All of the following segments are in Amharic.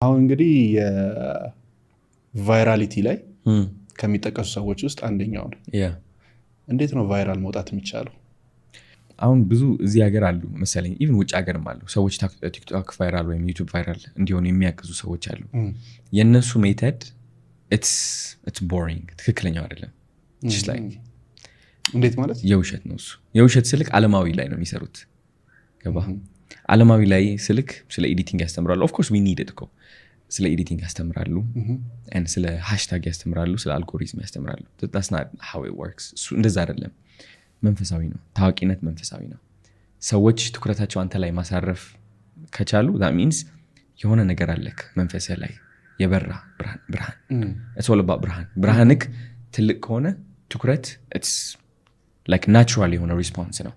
አሁን እንግዲህ የቫይራሊቲ ላይ ከሚጠቀሱ ሰዎች ውስጥ አንደኛው ነው። እንዴት ነው ቫይራል መውጣት የሚቻለው? አሁን ብዙ እዚህ ሀገር አሉ መሰለኝ ኢቭን ውጭ ሀገርም አሉ ሰዎች ቲክቶክ ቫይራል ወይም ዩቲዩብ ቫይራል እንዲሆኑ የሚያግዙ ሰዎች አሉ። የነሱ ሜተድ it's boring ትክክለኛው አይደለም። just like እንዴት ማለት የውሸት ነው እሱ። የውሸት ስልክ ዓለማዊ ላይ ነው የሚሰሩት። ገባ? ዓለማዊ ላይ ስልክ ስለ ኤዲቲንግ ያስተምራሉ። of course we need it እኮ ስለ ኤዲቲንግ ያስተምራሉ and ስለ ሃሽታግ ያስተምራሉ፣ ስለ አልጎሪዝም ያስተምራሉ። that's not how it works። እሱ እንደዛ አይደለም። መንፈሳዊ ነው። ታዋቂነት መንፈሳዊ ነው። ሰዎች ትኩረታቸው አንተ ላይ ማሳረፍ ከቻሉ that means የሆነ ነገር አለክ መንፈስህ ላይ የበራ ብርሃን it's all about ብርሃንክ ትልቅ ከሆነ ትኩረት it's like natural የሆነ response ነው።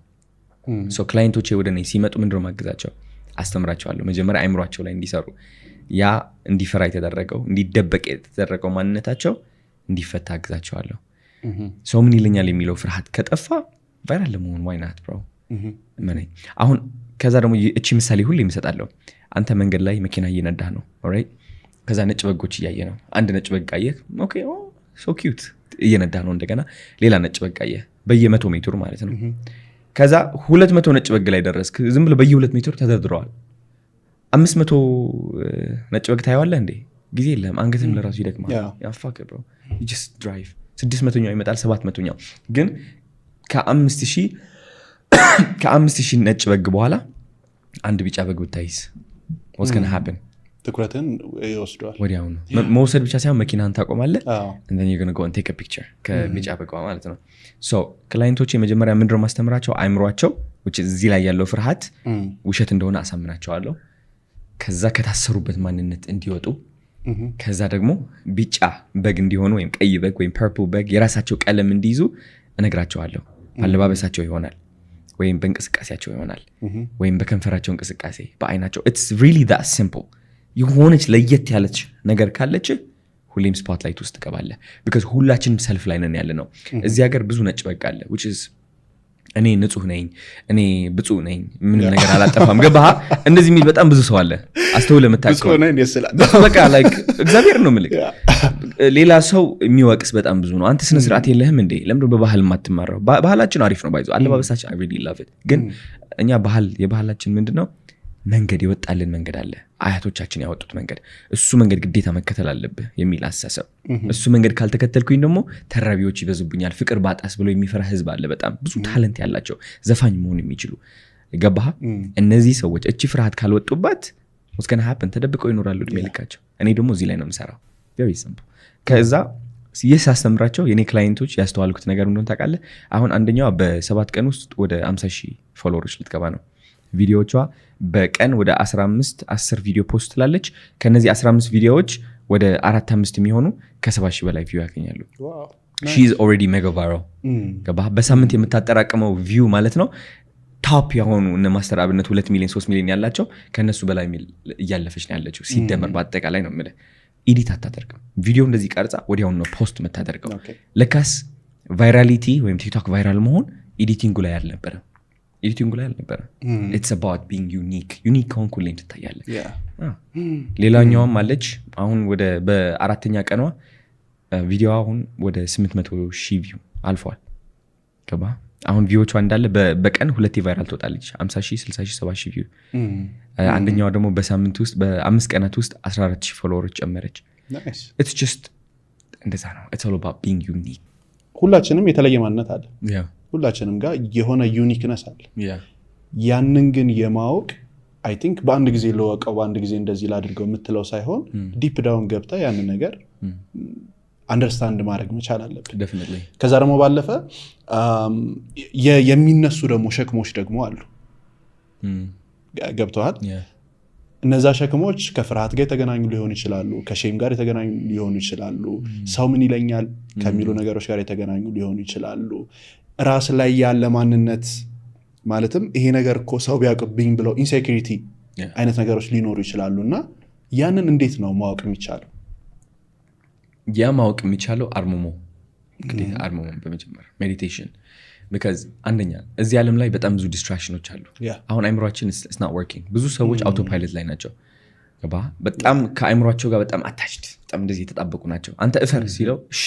so ክላይንቶቼ ወደኔ ሲመጡ ምንድነው ማግዛቸው? አስተምራቸዋለሁ። መጀመሪያ አይምሯቸው ላይ እንዲሰሩ ያ እንዲፈራ የተደረገው እንዲደበቅ የተደረገው ማንነታቸው እንዲፈታ አግዛቸዋለሁ። ሰው ምን ይለኛል የሚለው ፍርሃት ከጠፋ ቫይራል ለመሆን why not bro? አሁን ከዛ ደግሞ እቺ ምሳሌ ሁሌ የምሰጣለሁ። አንተ መንገድ ላይ መኪና እየነዳህ ነው alright? ከዛ ነጭ በጎች እያየ ነው። አንድ ነጭ በግ አየህ፣ ኦኬ so cute እየነዳህ ነው። እንደገና ሌላ ነጭ በግ አየህ በየ100 ሜትር ማለት ነው። ከዛ 200 ነጭ በግ ላይ ደረስክ። ዝም ብሎ በየ2 ሜትር ተደርድረዋል። 500 ነጭ በግ ታየዋለህ እንዴ? ጊዜ የለም። አንገትም ለራሱ ይደክማል። ያ fuck bro you just drive 600ኛው ይመጣል 700ኛው ግን ከ5000 ነጭ በግ በኋላ አንድ ቢጫ በግ ብታይስ what's going to happen? ትኩረትን ይወስደዋል ወዲያው ነው። መውሰድ ብቻ ሳይሆን መኪናን ታቆማለህ and then you're going to go and take a picture ከቢጫ በግ ማለት ነው። so ክላይንቶቼ መጀመሪያ ምንድነው ማስተምራቸው? አይምሯቸው which is እዚህ ላይ ያለው ፍርሃት ውሸት እንደሆነ አሳምናቸዋለሁ። ከዛ ከታሰሩበት ማንነት እንዲወጡ ከዛ ደግሞ ቢጫ በግ እንዲሆኑ ወይም ቀይ በግ ወይም ፐርፕል በግ የራሳቸው ቀለም እንዲይዙ እነግራቸዋለሁ። አለባበሳቸው ይሆናል ወይም በእንቅስቃሴያቸው ይሆናል ወይም በከንፈራቸው እንቅስቃሴ በአይናቸው it's really that simple። የሆነች ለየት ያለች ነገር ካለች ሁሌም ስፖትላይት ውስጥ ትገባለህ because ሁላችንም ሰልፍ ላይ ነን ያለ ነው። እዚህ ሀገር ብዙ ነጭ በግ አለ which is እኔ ንጹህ ነኝ፣ እኔ ብፁዕ ነኝ፣ ምንም ነገር አላጠፋም። ገባህ? እንደዚህ የሚል በጣም ብዙ ሰው አለ። አስተውለህ የምታውቀው ብፁዕ ነኝ ይስላል በቃ like እግዚአብሔር ነው ምልክ። ሌላ ሰው የሚወቅስ በጣም ብዙ ነው። አንተ ስነ ስርዓት የለህም እንዴ? ለምን በባህል ማትማረው? ባህላችን አሪፍ ነው ባይዞ አለባበሳችን I really love it። ግን እኛ የባህላችን ምንድነው? መንገድ የወጣልን መንገድ አለ፣ አያቶቻችን ያወጡት መንገድ። እሱ መንገድ ግዴታ መከተል አለብህ የሚል አስተሳሰብ። እሱ መንገድ ካልተከተልኩኝ ደግሞ ተራቢዎች ይበዙብኛል፣ ፍቅር ባጣስ ብሎ የሚፈራ ህዝብ አለ። በጣም ብዙ ታለንት ያላቸው ዘፋኝ መሆን የሚችሉ ገባህ? እነዚህ ሰዎች እቺ ፍርሃት ካልወጡባት what's going to happen? ተደብቀው ይኖራሉ እድሜ ልካቸው። እኔ ደግሞ እዚህ ላይ ነው የምሰራው። very simple። ከዛ ሲያስተምራቸው የኔ ክላይንቶች ያስተዋልኩት ነገር እንደሆነ ታውቃለህ? አሁን አንደኛው በ7 ቀን ውስጥ ወደ 50,000 ፎሎወሮች ልትገባ ነው። ቪዲዮዎቿ በቀን ወደ 10 ቪዲዮ ፖስት ትላለች። ከነዚህ 15 ቪዲዮዎች ወደ 4-5 የሚሆኑ ከ70,000 በላይ ቪው ያገኛሉ። she is already mega viral። ገባህ? በሳምንት የምታጠራቅመው ቪው ማለት ነው ቶፕ የሆኑ እነ ማስተር አብነት 2 ሚሊዮን 3 ሚሊዮን ያላቸው ከነሱ በላይ እያለፈች ነው ያለችው ሲደመር በአጠቃላይ ነው የምልህ። ኤዲት አታደርግም። ቪዲዮ እንደዚህ ቀርጻ ወዲያው ነው ፖስት የምታደርገው። ለካስ ቫይራሊቲ ወይም ቲክቶክ ቫይራል መሆን ኤዲቲንጉ ላይ አልነበረም። it's about being unique ከሆንኩ ላይ ትታያለህ። ሌላኛውም አለች አሁን ወደ በ4ኛ ቀኗ ቪዲዮ አሁን ወደ 800,000 ቪው አልፏል። ገባ? አሁን ቪዲዮቿ እንዳለ በቀን 2 ቫይራል ትወጣለች። 50,000 60,000 70,000 ቪው። አንደኛው ደግሞ በሳምንት ውስጥ በ5 ቀናት ውስጥ 14,000 ፎሎወሮች ጨመረች። it's just እንደዛ ነው። it's all about being unique። ሁላችንም የተለየ ማንነት አለ። ሁላችንም ጋር የሆነ ዩኒክነስ አለ። ያንን ግን የማወቅ I think በአንድ ጊዜ ለወቀው በአንድ ጊዜ እንደዚህ ላድርገው የምትለው ሳይሆን ዲፕ ዳውን ገብታ ያንን ነገር አንደርስታንድ ማድረግ መቻል አለብን። definitely። ከዛ ደግሞ ባለፈ የሚነሱ ደግሞ ሸክሞች ደግሞ አሉ። ገብተዋል? እነዛ ሸክሞች ከፍርሃት ጋር የተገናኙ ሊሆኑ ይችላሉ፣ ከሼም ጋር የተገናኙ ሊሆኑ ይችላሉ፣ ሰው ምን ይለኛል ከሚሉ ነገሮች ጋር የተገናኙ ሊሆኑ ይችላሉ። ራስ ላይ ያለ ማንነት ማለትም ይሄ ነገር እኮ ሰው ቢያውቅብኝ ብለው ኢንሴኪሪቲ አይነት ነገሮች ሊኖሩ ይችላሉና ያንን እንዴት ነው ማወቅ የሚቻለው? ያ ማወቅ የሚቻለው አርምሞ በመጀመር ሜዲቴሽን because አንደኛ እዚህ ዓለም ላይ በጣም ብዙ ዲስትራክሽኖች አሉ። አሁን አይምሮአችን is not working። ብዙ ሰዎች አውቶ ፓይለት ላይ ናቸው። ገባ በጣም ከአይምሯቸው ጋር በጣም አታችድ በጣም እንደዚህ የተጣበቁ ናቸው አንተ እፈር ሲለው እሺ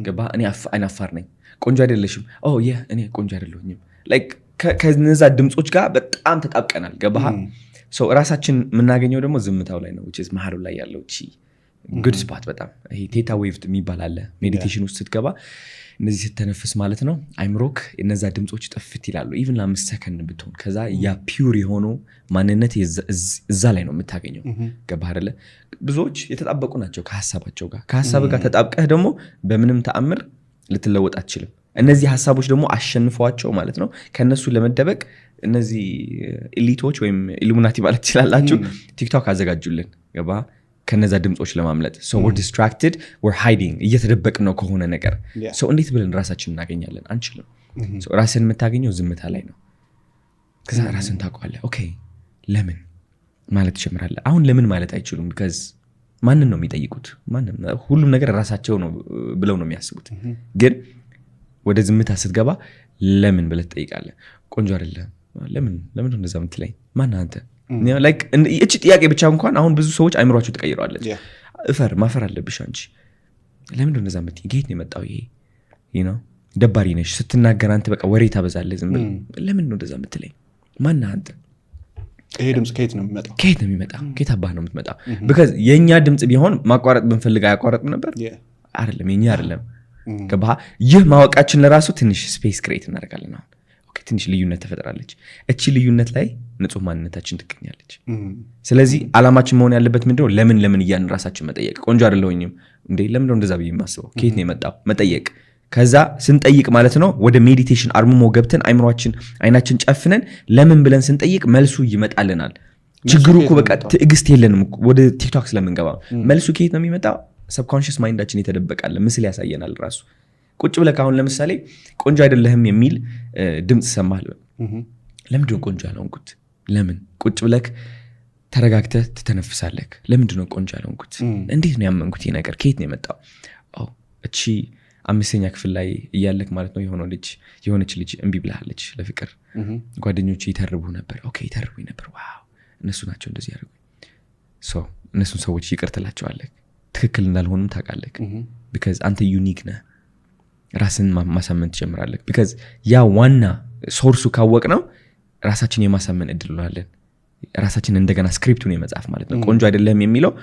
ገባ እኔ አይናፋር ነኝ ቆንጆ አይደለሽም እኔ ቆንጆ አይደለሁኝም ላይክ ከነዛ ድምጾች ጋር በጣም ተጣብቀናል ገባህ ሶ ራሳችን የምናገኘው ደግሞ ዝምታው ላይ ነው which is መሀሉ ላይ ያለው እቺ good spot በጣም ይሄ ቴታ ዌቭ የሚባል አለ ሜዲቴሽን ውስጥ ስትገባ እነዚህ ስትተነፍስ ማለት ነው አይምሮክ እነዛ ድምጾች ጠፍት ይላሉ ኢቭን ለ5 ሰከንድ ብትሆን ከዛ ያ ፒውር የሆነው ማንነት እዛ ላይ ነው የምታገኘው ገባህ አይደለ ብዙዎች የተጣበቁ ናቸው ከሐሳባቸው ጋር ከሐሳብ ጋር ተጣብቀህ ደግሞ በምንም ተአምር ልትለወጥ አትችልም እነዚህ ሐሳቦች ደግሞ አሸንፈዋቸው ማለት ነው ከነሱ ለመደበቅ እነዚህ ኤሊቶች ወይም ኢሉሚናቲ ማለት ይችላልላችሁ ቲክቶክ አዘጋጁልን ገባህ ከነዛ ድምጾች ለማምለጥ so we're distracted we're hiding እየተደበቅን ነው ከሆነ ነገር so እንዴት ብለን ራሳችንን እናገኛለን አንችልም so ራስን የምታገኘው ዝምታ ላይ ነው ከዛ ራስን ታውቀዋለህ ኦኬ ለምን ማለት ትጀምራለህ አሁን ለምን ማለት አይችሉም because ማንን ነው የሚጠይቁት ማንን ሁሉም ነገር ራሳቸው ነው ብለው ነው የሚያስቡት ግን ወደ ዝምታ ስትገባ ለምን ብለህ ትጠይቃለህ ቆንጆ አይደለም ለምን እንደዛ የምትለኝ ማን አንተ like እቺ ጥያቄ ብቻ እንኳን አሁን ብዙ ሰዎች አይምሯቸው ተቀይረዋለች እፈር ማፈር አለብሽ አንቺ ለምን እንደዛ የምትይ ጌት ነው የመጣው ይሄ you know ደባሪ ነሽ ስትናገር አንተ በቃ ወሬ ታበዛለህ ዝም ብለህ ለምን ነው እንደዛ የምትለኝ ማን አንተ ይሄ ድምጽ ከየት ነው የሚመጣው ከየት አባህ ነው የምትመጣው because የኛ ድምጽ ቢሆን ማቋረጥ ብንፈልግ አያቋረጥም ነበር አይደለም የኛ አይደለም ገባህ ይህ ማወቃችን ለራሱ ትንሽ ስፔስ ክሬት እናደርጋለን አሁን ኦኬ ትንሽ ልዩነት ተፈጥራለች እቺ ልዩነት ላይ ንጹህ ማንነታችን ትገኛለች ስለዚህ አላማችን መሆን ያለበት ምንድነው ለምን ያን ራሳችን መጠየቅ ቆንጆ አይደለሁኝም እንዴ ለምን ነው እንደዛ ብዬ ማስበው ከየት ነው የመጣው መጠየቅ ከዛ ስንጠይቅ ማለት ነው ወደ ሜዲቴሽን አርምሞ ገብተን አይናችን ጨፍነን ለምን ብለን ስንጠይቅ መልሱ ይመጣልናል ችግሩ እኮ በቃ ትዕግስት የለንም ወደ ቲክቶክ ስለምንገባ መልሱ ከየት ነው የሚመጣው ሰብኮንሺየስ ማይንዳችን የተደበቃለ ምስል ያሳየናል ራሱ ቁጭ ብለህ አሁን ለምሳሌ ቆንጆ አይደለህም የሚል ድምጽ ሰማህ ለምንድን ነው ቆንጆ ያልሆንኩት ለምን ቁጭ ብለህ ተረጋግተህ ትተነፍሳለህ ለምንድን ነው ቆንጆ ያልሆንኩት እንዴት ነው ያመንኩት ይሄ ነገር ከየት ነው የመጣው እቺ 5ኛ ክፍል ላይ እያለክ ማለት ነው የሆነች ልጅ እንቢ ብለሃለች ለፍቅር ጓደኞቼ ይተርቡ ነበር ኦኬ ይተርቡኝ ነበር ዋው እነሱ ናቸው እንደዚህ ያደርጉ ሶ እነሱን ሰዎች ይቅር ትላቸዋለህ ትክክል እንዳልሆኑም ታውቃለህ because አንተ ዩኒክ ነህ ራስን ማሳመን ትጀምራለህ because ያ ዋና ሶርሱ ካወቅ ነው ራሳችን የማሳመን እድል አለን ራሳችን እንደገና ስክሪፕቱን የመጻፍ ማለት ነው ቆንጆ አይደለም የሚለው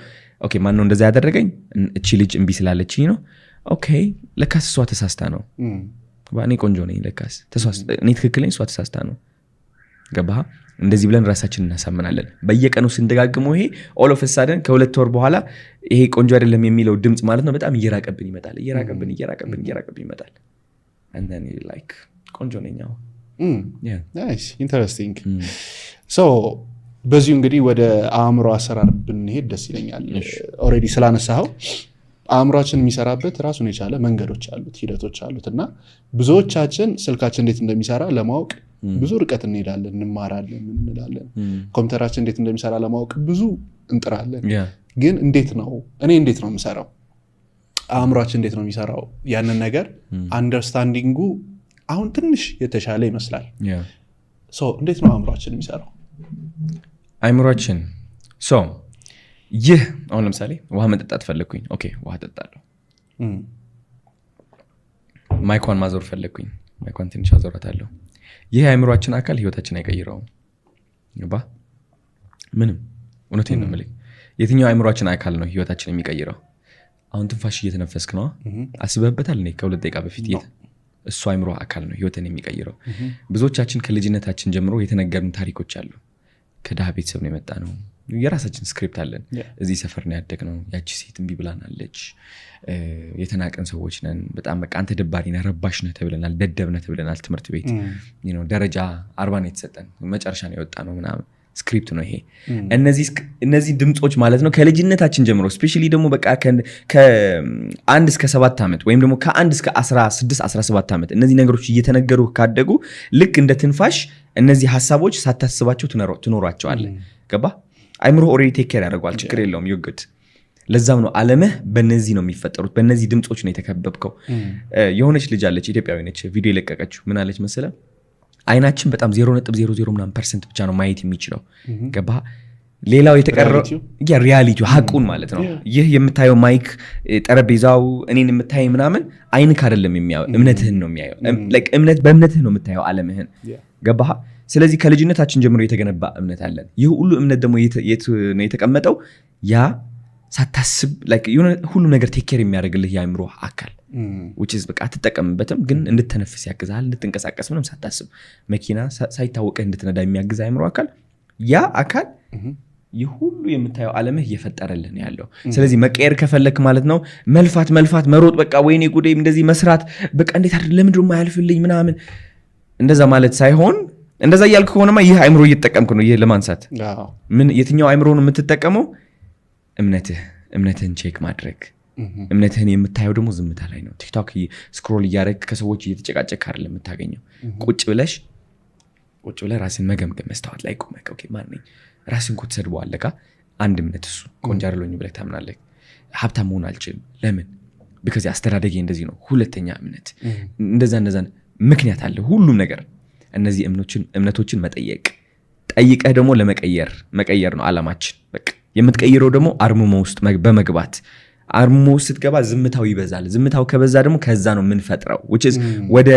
ኦኬ ማን ነው እንደዛ ያደረገኝ እቺ ልጅ እንቢ ስላለችኝ ነው ኦኬ ለካስ እሷ ተሳስታ ነው ባኔ ቆንጆ ነኝ ለካስ እኔ ትክክል ነኝ እሷ ተሳስታ ነው ገባህ እንደዚህ ብለን ራሳችንን እናሳምናለን በየቀኑ ስንደጋግመው ይሄ all of a sudden ከሁለት ወር በኋላ ይሄ ቆንጆ አይደለም የሚለው ድምጽ ማለት ነው በጣም እየራቀብን ይመጣል and then you like ቆንጆ ነኝ አዎ nice interesting so በዚሁ እንግዲህ ወደ አእምሮ አሰራር ብንሄድ ደስ ይለኛል ኦሬዲ ስላነሳው አእምሮአችን የሚሰራበት ራሱን የቻለ መንገዶች አሉት ሂደቶች አሉትና ብዙዎቻችን ስልካችን እንዴት እንደሚሰራ ለማወቅ ብዙ ርቀት እንሄዳለን እንማራለን እንላለን ኮምፒውተራችን እንዴት እንደሚሰራ ለማወቅ ብዙ እንጥራለን ግን እንዴት ነው የምሰራው አእምሮአችን እንዴት ነው የሚሰራው ያንን ነገር አንደርስታንዲንጉ አሁን ትንሽ የተሻለ ይመስላል ሶ እንዴት ነው አእምሮአችን የሚሰራው አእምሮአችን ሶ ይህ አሁን ለምሳሌ ውሃ መጠጣት ፈለኩኝ ኦኬ ውሃ ጠጣለሁ ማይኳን ማዞር ፈለኩኝ ማይኳን ትንሽ አዞራታለሁ ይህ አእምሮአችን አካል ህይወታችን አይቀይረውም ገባ ምንም እውነቴን ነው የምልህ የትኛው አእምሮአችን አካል ነው ህይወታችን የሚቀይረው አሁን ትንፋሽ እየተነፈስክ ነው አስበህበታል እኔ ከሁለት ደቂቃ በፊት እሱ አእምሮ አካል ነው ህይወትን የሚቀይረው ብዙዎቻችን ከልጅነታችን ጀምሮ የተነገሩን ታሪኮች አሉ ከድሃ ቤተሰብ ነው የመጣ ነው የራሳችን ስክሪፕት አለን እዚህ ሰፈር ነው ያደግነው ያቺ ሴት እንቢ ብላናለች የተናቀን ሰዎች ነን በጣም በቃ አንተ ደባሪ ነህ ረባሽ ነህ ተብለናል ደደብ ነህ ተብለናል ትምህርት ቤት ደረጃ 40 ነው የተሰጠን መጨረሻ ነው የወጣ ነው ምናምን ስክሪፕት ነው ይሄ እነዚህ ድምጾች ማለት ነው ከልጅነታችን ጀምሮ ስፔሻሊ ደግሞ በቃ ከ1 እስከ 7 ዓመት ወይም ደግሞ ከ1 እስከ 16 17 ዓመት እነዚህ ነገሮች እየተነገሩ ካደጉ ልክ እንደ ትንፋሽ እነዚህ ሐሳቦች ሳታስባቸው ትኖራቸዋለህ ገባ አይምሮ ኦሬዲ ቴክ ኬር ያደርጋል ችግር የለውም ይወግድ ለዛም ነው ዓለምህ በእነዚህ ነው የሚፈጠሩት በእነዚህ ድምጾች ነው የተከበብከው የሆነች ልጅ አለች ኢትዮጵያዊ ነች ቪዲዮ የለቀቀችው ምን አለች መሰለ አይናችን በጣም 0.00% ብቻ ነው ማየት የሚችለው ገባ ሌላው የተቀረው ሪያሊቲው ሀቁን ማለት ነው። ይህ የምታየው ማይክ ጠረጴዛው እኔን የምታይ ምናምን አይንክ አይደለም የሚያየው እምነትህን ነው የሚያየው። በእምነትህ ነው የምታየው ዓለምህን። ገባህ? ስለዚህ ከልጅነታችን ጀምሮ የተገነባ እምነት አለን። ይህ ሁሉ እምነት ደግሞ የት ነው የተቀመጠው? ያ ሳታስብ ሁሉ ነገር ቴክ ኬር የሚያደርግልህ የአእምሮ አካል which is በቃ አትጠቀምበትም፣ ግን እንድትተነፍስ ያግዛል፣ እንድትንቀሳቀስ ምንም ሳታስብ መኪና ሳይታወቅህ እንድትነዳ የሚያግዝ አእምሮ አካል። ያ አካል ይህ ሁሉ የምታየው ዓለምህ እየፈጠረልን ያለው። ስለዚህ መቀየር ከፈለክ ማለት ነው መልፋት መሮጥ፣ በቃ ወይኔ ጉዴ እንደዚህ መስራት፣ በቃ እንዴት አይደል ለምንድን ነው የማያልፍልኝ ምናምን እንደዛ ማለት ሳይሆን፣ እንደዛ እያልክ ከሆነማ ይህ አእምሮ እየተጠቀምክ ነው። ይህ ለማንሳት የትኛው አእምሮ ነው የምትጠቀመው? እምነትህን ቼክ ማድረግ። እምነትህን የምታየው ደግሞ ዝምታ ላይ ነው። ቲክቶክ ስክሮል እያደረግ ከሰዎች እየተጨቃጨቅ አይደለም የምታገኘው። ቁጭ ብለህ ራስን መገምገም፣ መስታወት ላይ ቆመህ ኦኬ ማን ነኝ? ራስን እኮ ትሰድበዋለህ። አንድ እምነት እሱ ቆንጆ አይደለሁኝ ብለህ ታምናለህ። ሀብታም መሆን አልችልም። ለምን? ቢካዝ አስተዳደጌ እንደዚህ ነው። ሁለተኛ እምነት እንደዛ ምክንያት አለ ሁሉም ነገር። እነዚህ እምነቶችን መጠየቅ፣ ጠይቀህ ደግሞ መቀየር ነው ዓላማችን። በቃ የምትቀይረው ደግሞ አርምሞ ውስጥ በመግባት አርምሞ ውስጥ ስትገባ ዝምታው ይበዛል። ዝምታው ከበዛ ደግሞ ከዛ ነው የምንፈጥረው which is ወደ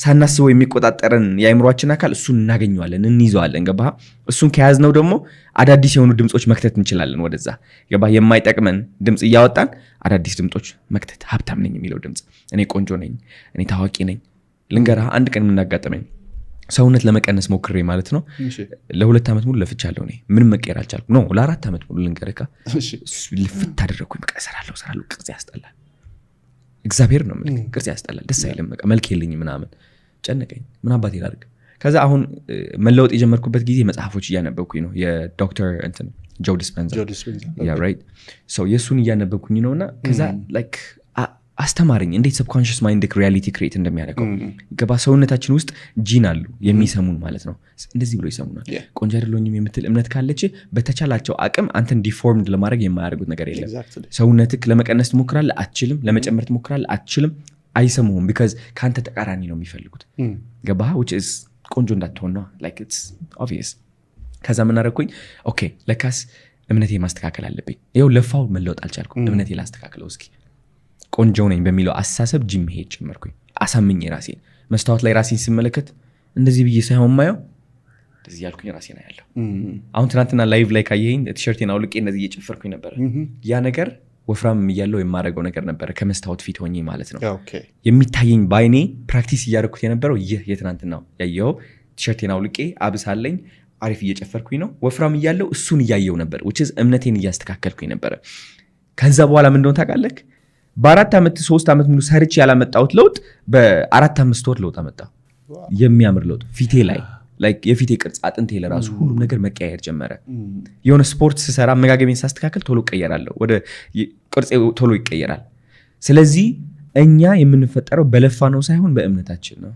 ሳናስበው የሚቆጣጠረን የአእምሮአችን አካል እሱን እናገኘዋለን፣ እንይዘዋለን። ገባህ? እሱን ከያዝነው ደግሞ አዳዲስ የሆኑ ድምጾች መክተት እንችላለን ወደዛ። ገባህ? የማይጠቅመን ድምጽ እያወጣን አዳዲስ ድምጾች መክተት። ሀብታም ነኝ የሚለው ድምጽ፣ እኔ ቆንጆ ነኝ፣ እኔ ታዋቂ ነኝ። ልንገርህ አንድ ቀን የምናጋጠመኝ ሰውነት ለመቀነስ ሞክሬ ማለት ነው። ለ2 ዓመት ሙሉ ለፍቻለሁ። እኔ ምንም መቀየር አልቻልኩም። ነው ለ4 ዓመት ሙሉ ልንገርህ ልፍት አደረኩኝ። በቃ እሰራለሁ፣ ቅርጽ ያስጠላል። እግዚአብሔር ነው የምልህ፣ ቅርጽ ያስጠላል፣ ደስ አይልም። በቃ መልክ የለኝም ምናምን ጨነቀኝ። ምን አባቴ ላድርግ? ከዛ አሁን መለወጥ የጀመርኩበት ጊዜ መጽሐፎች እያነበብኩኝ ነው። የዶክተር ጆ ዲስፔንዛ ራይት ሶ የእሱን እያነበብኩኝ ነውና ከዛ ላይክ አስተማረኝ እንዴት ሰብኮንሽስ ማይንድ ሪያሊቲ ክሬት እንደሚያደርገው። ገባ? ሰውነታችን ውስጥ ጂን አሉ የሚሰሙን ማለት ነው። እንደዚህ ብሎ ይሰሙናል። ቆንጆ አይደለሁኝም የምትል እምነት ካለች በተቻላቸው አቅም አንተን ዲፎርምድ ለማድረግ የማያደርጉት ነገር የለም። ሰውነትክ ለመቀነስ ትሞክራለህ፣ አትችልም። ለመጨመር ትሞክራለህ፣ አትችልም። አይሰሙህም። ቢካዝ ከአንተ ተቃራኒ ነው የሚፈልጉት። ገባ? which is ቆንጆ እንዳትሆን ነው like it's obvious። ከዛ ምን አደረኩኝ? ኦኬ ለካስ እምነቴ ማስተካከል አለብኝ። ይኸው ለፋው መለወጥ አልቻልኩም። እምነቴ ላስተካክለው እስኪ። ቆንጆ ነኝ በሚለው አስተሳሰብ ጂም ሄድ ጀመርኩኝ። አሳምኜ ራሴን መስታወት ላይ ራሴን ስመለከት እንደዚህ ብዬ ሳይሆን ማየው እንደዚህ ያልኩኝ ራሴን አያለሁ። አሁን ትናንትና ላይቭ ላይ ካየኸኝ ቲሸርቴን አውልቄ እንደዚህ እየጨፈርኩኝ ነበር። ያ ነገር ወፍራም እያለሁ የማደርገው ነገር ነበረ፣ ከመስታወት ፊት ሆኜ ማለት ነው። የሚታየኝ ባይኔ ፕራክቲስ እያደረኩት የነበረው ይህ የትናንትናው ያየኸው ቲሸርቴን አውልቄ አብሳለኝ አሪፍ እየጨፈርኩኝ ነው። ወፍራም እያለሁ እሱን እያየው ነበር which is እምነቴን እያስተካከልኩኝ ነበረ። ከዛ በኋላ ምን እንደሆነ ታውቃለህ? በ4 ዓመት 3 ዓመት ሙሉ ሰርች ያላመጣሁት ለውጥ በ4-5 ወር ለውጥ አመጣ። የሚያምር ለውጥ ፊቴ ላይ ላይክ የፊቴ ቅርጽ፣ አጥንቴ ለራሱ ሁሉም ነገር መቀየር ጀመረ። የሆነ ስፖርት ስሰራ አመጋገቤን ሳስተካከል ቶሎ እቀየራለሁ፣ ወደ ቅርጼ ቶሎ ይቀየራል። ስለዚህ እኛ የምንፈጠረው በለፋ ነው ሳይሆን በእምነታችን ነው።